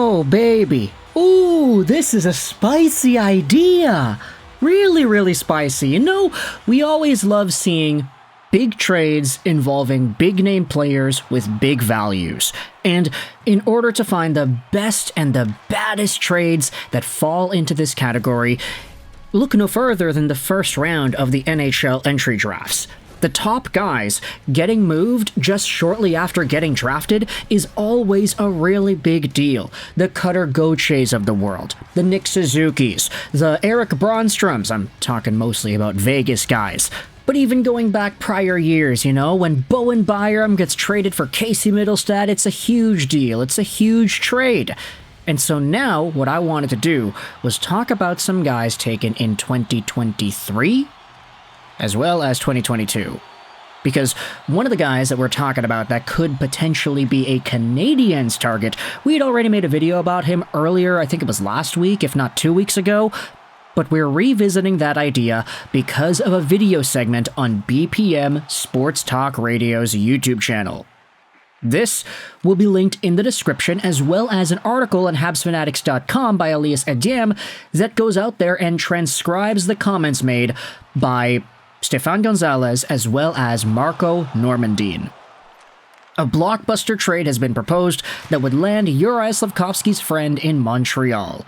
Oh, baby. Ooh, this is a spicy idea. Really, really spicy. You know, we always love seeing big trades involving big-name players with big values. And in order to find the best and the baddest trades that fall into this category, look no further than the first round of the NHL Entry Drafts. The top guys getting moved just shortly after getting drafted is always a really big deal. The Cutter Gauchers of the world, the Nick Suzukis, the Eric Bronstroms, I'm talking mostly about Vegas guys. But even going back prior years, you know, when Bowen Byram gets traded for Casey Middlestad, it's a huge deal, it's a huge trade. And so now, what I wanted to do was talk about some guys taken in 2023, as well as 2022. Because one of the guys that we're talking about that could potentially be a Canadiens target, we had already made a video about him earlier, I think it was last week, if not 2 weeks ago, but we're revisiting that idea because of a video segment on BPM Sports Talk Radio's YouTube channel. This will be linked in the description, as well as an article on HabsFanatics.com by Elias Ediam that goes out there and transcribes the comments made by Stefan Gonzalez as well as Marco Normandin. A blockbuster trade has been proposed that would land Juraj Slafkovsky's friend in Montreal.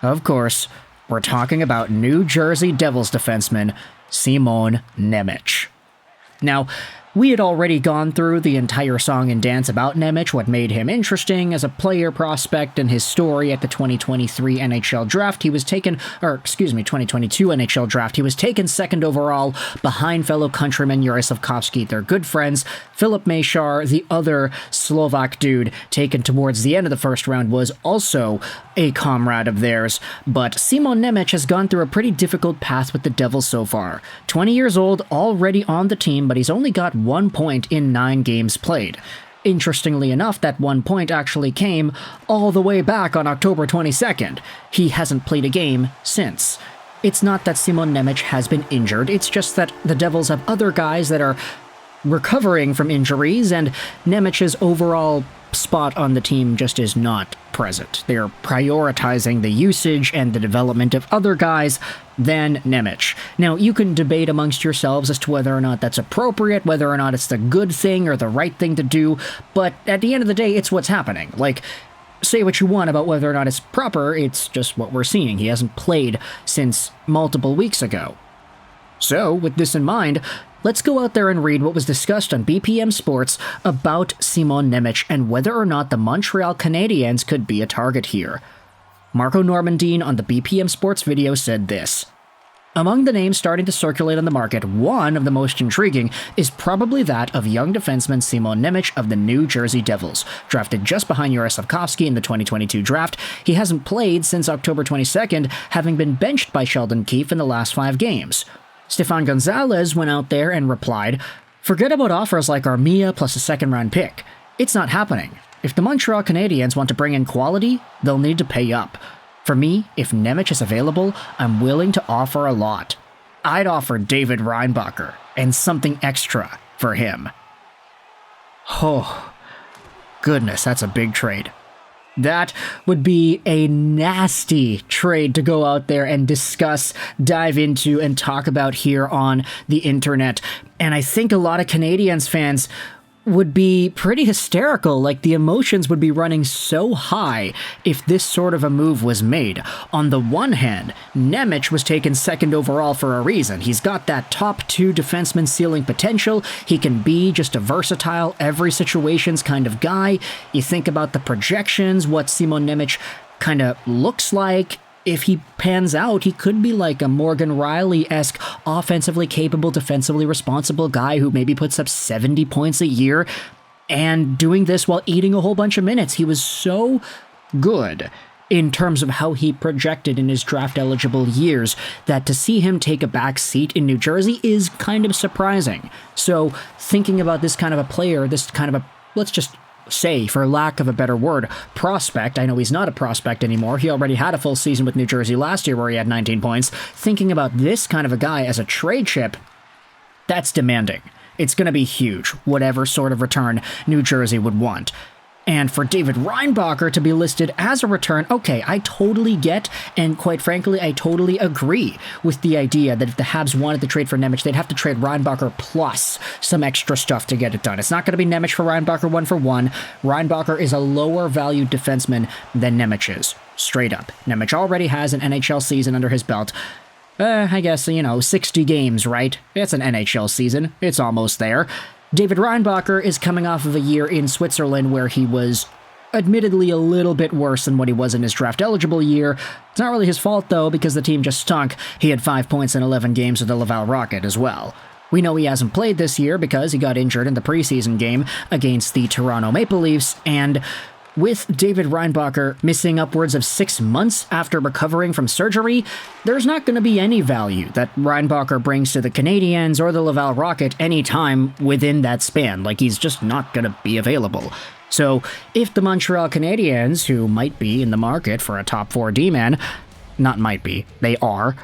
Of course, we're talking about New Jersey Devils defenseman Simon Nemec. Now, we had already gone through the entire song and dance about Nemec, what made him interesting as a player prospect, and his story at the 2023 NHL Draft. 2022 NHL Draft. He was taken second overall behind fellow countryman Juraj Slafkovsky. They're good friends. Filip Mešár, the other Slovak dude taken towards the end of the first round, was also a comrade of theirs. But Simon Nemec has gone through a pretty difficult path with the Devils so far. 20 years old, already on the team, but he's only got 1 point in 9 games played. Interestingly enough, that 1 point actually came all the way back on October 22nd. He hasn't played a game since. It's not that Simon Nemec has been injured, it's just that the Devils have other guys that are recovering from injuries, and Nemec's overall spot on the team just is not present. They're prioritizing the usage and the development of other guys than Nemec. Now, you can debate amongst yourselves as to whether or not that's appropriate, whether or not it's the good thing or the right thing to do, but at the end of the day, it's what's happening. Like, say what you want about whether or not it's proper, it's just what we're seeing. He hasn't played since multiple weeks ago. So, with this in mind, let's go out there and read what was discussed on BPM Sports about Simon Nemec and whether or not the Montreal Canadiens could be a target here. Marco Normandin on the BPM Sports video said this: "Among the names starting to circulate on the market, one of the most intriguing is probably that of young defenseman Simon Nemec of the New Jersey Devils. Drafted just behind Juraj Slafkovsky in the 2022 draft, he hasn't played since October 22nd, having been benched by Sheldon Keefe in the last 5 games. Stefan Gonzalez went out there and replied, "Forget about offers like Armia plus a second-round pick. It's not happening. If the Montreal Canadiens want to bring in quality, they'll need to pay up. For me, if Nemec is available, I'm willing to offer a lot. I'd offer David Reinbacher and something extra for him." Oh, goodness, that's a big trade. That would be a nasty trade to go out there and discuss, dive into, and talk about here on the internet. And I think a lot of Canadiens fans would be pretty hysterical, like the emotions would be running so high if this sort of a move was made. On the one hand, Nemec was taken second overall for a reason. He's got that top 2 defenseman ceiling potential. He can be just a versatile, every situations kind of guy. You think about the projections, what Simon Nemec kind of looks like. If he pans out, he could be like a Morgan Riley-esque, offensively capable, defensively responsible guy who maybe puts up 70 points a year, and doing this while eating a whole bunch of minutes. He was so good in terms of how he projected in his draft-eligible years that to see him take a back seat in New Jersey is kind of surprising. So thinking about this kind of a player, this kind of a, let's just say, for lack of a better word, prospect. I know he's not a prospect anymore. He already had a full season with New Jersey last year where he had 19 points. Thinking about this kind of a guy as a trade chip, that's demanding. It's going to be huge, whatever sort of return New Jersey would want. And for David Reinbacher to be listed as a return, okay, I totally get, and quite frankly, I totally agree with the idea that if the Habs wanted to trade for Nemec, they'd have to trade Reinbacher plus some extra stuff to get it done. It's not going to be Nemec for Reinbacher 1-for-1. Reinbacher is a lower value defenseman than Nemec is. Straight up. Nemec already has an NHL season under his belt. I guess, 60 games, right? It's an NHL season. It's almost there. David Reinbacher is coming off of a year in Switzerland where he was admittedly a little bit worse than what he was in his draft-eligible year. It's not really his fault, though, because the team just stunk. He had 5 points in 11 games with the Laval Rocket as well. We know he hasn't played this year because he got injured in the preseason game against the Toronto Maple Leafs, and with David Reinbacher missing upwards of 6 months after recovering from surgery, there's not going to be any value that Reinbacher brings to the Canadiens or the Laval Rocket any time within that span. Like, he's just not going to be available. So, if the Montreal Canadiens, who might be in the market for a top 4 D-man, not might be, they are,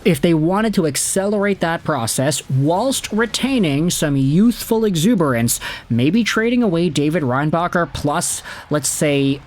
if they wanted to accelerate that process whilst retaining some youthful exuberance, maybe trading away David Reinbacher plus, let's say,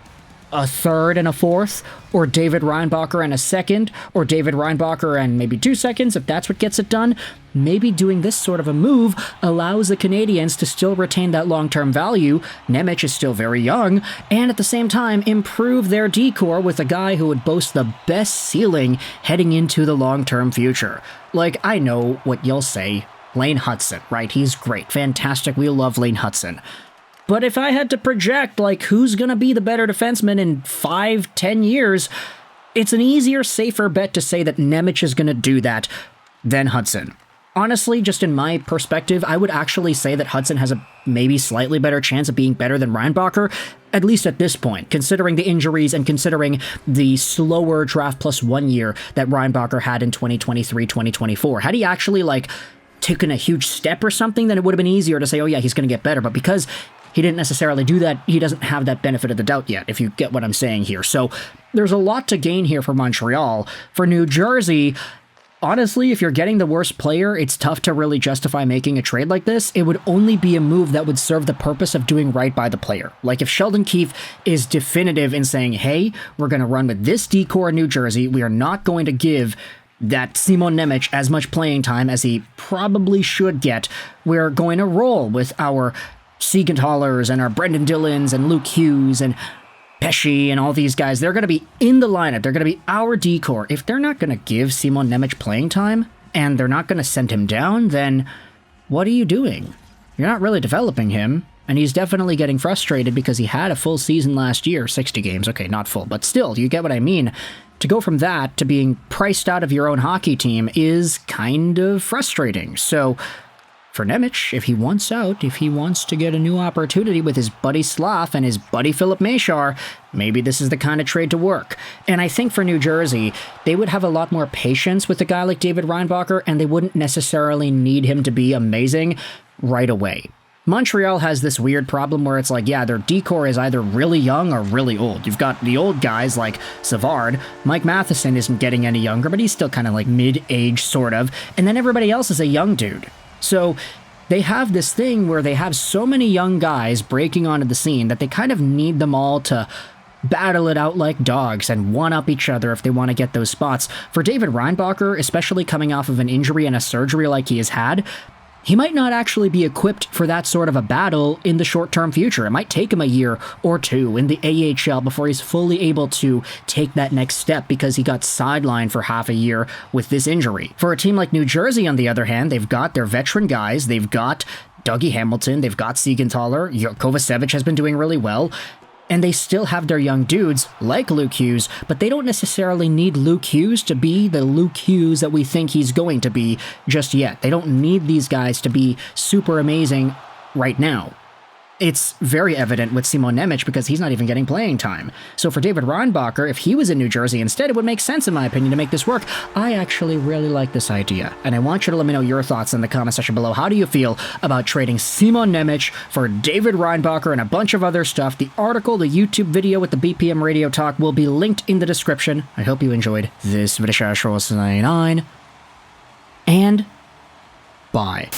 a third and a fourth, or David Reinbacher and a second, or David Reinbacher and maybe 2 seconds, if that's what gets it done, maybe doing this sort of a move allows the Canadiens to still retain that long-term value. Nemec is still very young, and at the same time improve their decor with a guy who would boast the best ceiling heading into the long-term future. Like, I know what you'll say, Lane Hutson, right? He's great, fantastic, we love Lane Hutson. But if I had to project, like, who's going to be the better defenseman in 5-10 years, it's an easier, safer bet to say that Nemec is going to do that than Hutson. Honestly, just in my perspective, I would actually say that Hutson has a maybe slightly better chance of being better than Reinbacher, at least at this point, considering the injuries and considering the slower draft plus 1 year that Reinbacher had in 2023-2024. Had he actually, taken a huge step or something, then it would have been easier to say, oh yeah, he's going to get better. But because he didn't necessarily do that, he doesn't have that benefit of the doubt yet, if you get what I'm saying here. So there's a lot to gain here for Montreal. For New Jersey, honestly, if you're getting the worst player, it's tough to really justify making a trade like this. It would only be a move that would serve the purpose of doing right by the player. Like if Sheldon Keefe is definitive in saying, hey, we're going to run with this decor in New Jersey, we are not going to give that Simon Nemec as much playing time as he probably should get. We're going to roll with our Siegenthalers and our Brendan Dillons and Luke Hughes and Pesce and all these guys. They're going to be in the lineup. They're going to be our decor. If they're not going to give Simon Nemec playing time and they're not going to send him down, then what are you doing? You're not really developing him. And he's definitely getting frustrated because he had a full season last year, 60 games. Okay, not full, but still, you get what I mean. To go from that to being priced out of your own hockey team is kind of frustrating. So for Nemec, if he wants out, if he wants to get a new opportunity with his buddy Slav and his buddy Filip Mesar, maybe this is the kind of trade to work. And I think for New Jersey, they would have a lot more patience with a guy like David Reinbacher, and they wouldn't necessarily need him to be amazing right away. Montreal has this weird problem where it's like, yeah, their decor is either really young or really old. You've got the old guys like Savard. Mike Matheson isn't getting any younger, but he's still kind of like mid-age, sort of. And then everybody else is a young dude. So they have this thing where they have so many young guys breaking onto the scene that they kind of need them all to battle it out like dogs and one-up each other if they want to get those spots. For David Reinbacher, especially coming off of an injury and a surgery like he has had, he might not actually be equipped for that sort of a battle in the short-term future. It might take him a year or two in the AHL before he's fully able to take that next step because he got sidelined for half a year with this injury. For a team like New Jersey, on the other hand, they've got their veteran guys, they've got Dougie Hamilton, they've got Siegenthaler, Kovacevic has been doing really well, and they still have their young dudes, like Luke Hughes, but they don't necessarily need Luke Hughes to be the Luke Hughes that we think he's going to be just yet. They don't need these guys to be super amazing right now. It's very evident with Simon Nemec because he's not even getting playing time. So for David Reinbacher, if he was in New Jersey instead, it would make sense, in my opinion, to make this work. I actually really like this idea, and I want you to let me know your thoughts in the comment section below. How do you feel about trading Simon Nemec for David Reinbacher and a bunch of other stuff? The article, the YouTube video with the BPM radio talk will be linked in the description. I hope you enjoyed this video. And bye.